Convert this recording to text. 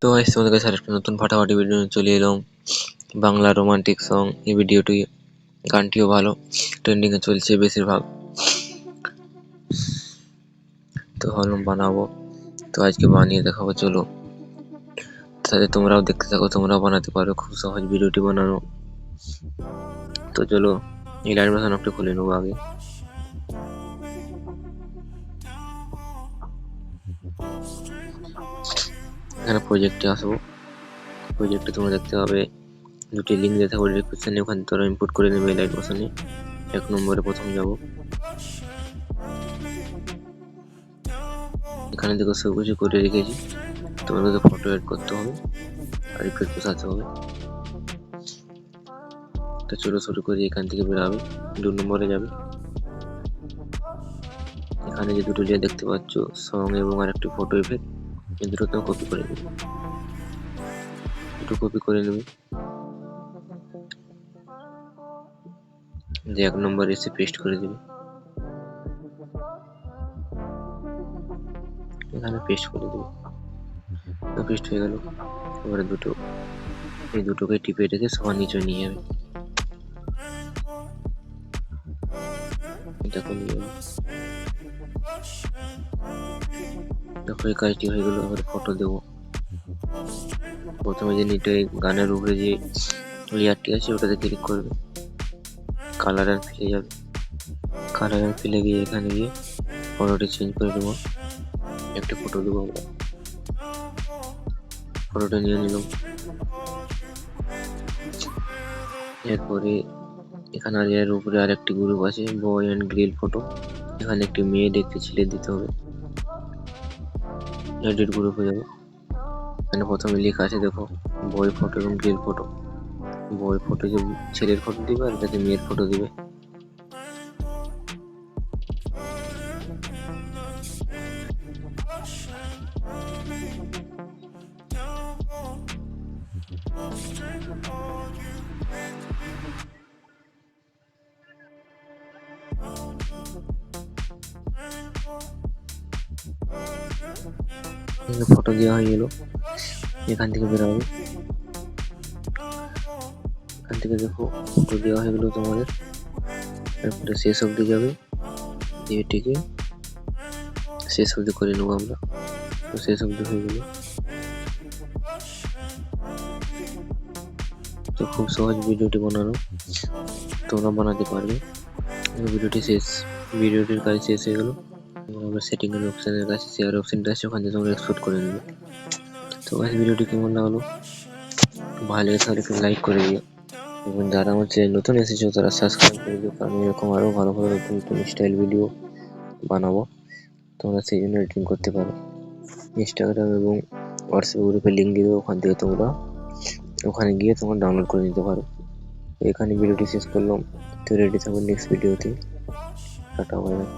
তো গাইস তোমাদের কাছে আরেকটা নতুন ফাটাফাটি ভিডিও নিয়ে চলে এলাম। Bangla romantic song. এই ভিডিওটি গানটিও ভালো, ট্রেন্ডিং এ চলছে বেশিরভাগ। তো ভাবলাম বানাবো, তো আজকে বানিয়ে দেখাবো। চলো তাহলে তোমরাও দেখতে থাকো, তোমরাও বানাতে পারো, খুব সহজ ভিডিওটি বানানো। তো চলো এই লাইট বাসানো একটু খুলে নেবো আগে। এখানে প্রজেক্টে আসবো। প্রজেক্টে তোমরা দেখতে পাবে দুটি লিঙ্ক দিয়ে থাকবে ডিসক্রিপশনে, ওখানে তোমরা ইনপুট করে নেবে এই লাইট বাসানে। 1 নম্বরে প্রথম যাব, এখানে দেখো সব কিছু করে রেখেছি। তোমাদেরকে ফটো এড করতে হবে আর ইফেক্ট বসাতে হবে। তো চলো শুরু করি। এখান থেকে বেরোবে, 2 নম্বরে যাবে। এখানে যে দুটো লেয়ার দেখতে পাচ্ছ, সং এবং আরেকটি ফটো ইফেক্ট, এই দুটো তো কপি করে নেবে। দুটো কপি করে নেবে, যে 1 নম্বরে এসে পেস্ট করে দেবে। এখানে পেস্ট করে দেবে, তো পেস্ট হয়ে গেল। এবারে এই দুটোকে টিপে রেখে সবার নিচে নিয়ে যাবে। দেখো নিয়ে যাবে, দেখো এই কাজটি হয়ে গেল। এবার ফটো দেবো। প্রথমে যে নিটে গানের উপরে যে লেয়ারটি আছে ওটাতে ক্লিক করবে, কালার অ্যান্ড ফিলে যাবে। কালার অ্যান্ড ফিলে গিয়ে এখানে গিয়ে ফটোটি চেঞ্জ করে দেবো। একটা ফটো দেবো আমরা, ফটোটা নিয়ে নিলাম। এরপরে এখানে এর উপরে আরেকটি গ্রুপ আছে, বয় অ্যান্ড গ্রিল ফটো। এখানে একটি মেয়ে একটি ছেলে দিতে হবে। এডিট গ্রুপে যাবো, এখানে প্রথমে লেখা আছে দেখো বয় ফটো এবং গ্রিল ফটো। বয় ফটো যে ছেলের ফটো দিবে আর এটাতে মেয়ের ফটো দিবে। ফটো দেওয়া হয়ে গেল। এখান থেকে বেরোবে, এখান থেকে দেখো ফটো দেওয়া হয়ে গেল তোমাদের। তারপরে শেষ অবধি যাবে, এটিকে শেষ অবধি করে নেবো আমরা। তো শেষ অবধি হয়ে গেল। তো খুব সহজ ভিডিওটি বানানো, তোমরা বানাতে পারবে। ভিডিওটির কাজ শেষ হয়ে গেল। এবার সেটিং এর অপশনের কাছে শেয়ার অপশনটা আছে, ওখান থেকে তোমরা এক্সপোর্ট করে নেবে। তো গাইস ভিডিওটি কেমন লাগলো, ভালো লাগে তাহলে একটু লাইক করে দিও, এবং যারা আমার চ্যানেল নতুন এসেছো তারা সাবস্ক্রাইব করে দিও, কারণ এরকম আরও ভালো ভালো নতুন নতুন স্টাইল ভিডিও বানাবো। তোমরা সেই জন্য এডিটিং করতে পারো। ইনস্টাগ্রাম এবং হোয়াটসঅ্যাপ গ্রুপের লিঙ্ক দিয়ে দেবো, ওখান থেকে তোমরা ওখানে গিয়ে তোমরা ডাউনলোড করে নিতে পারো। তো এখানে ভিডিওটি শেষ করলাম। তো রেডি থাকবো নেক্সট ভিডিওতে। Tata bye bye.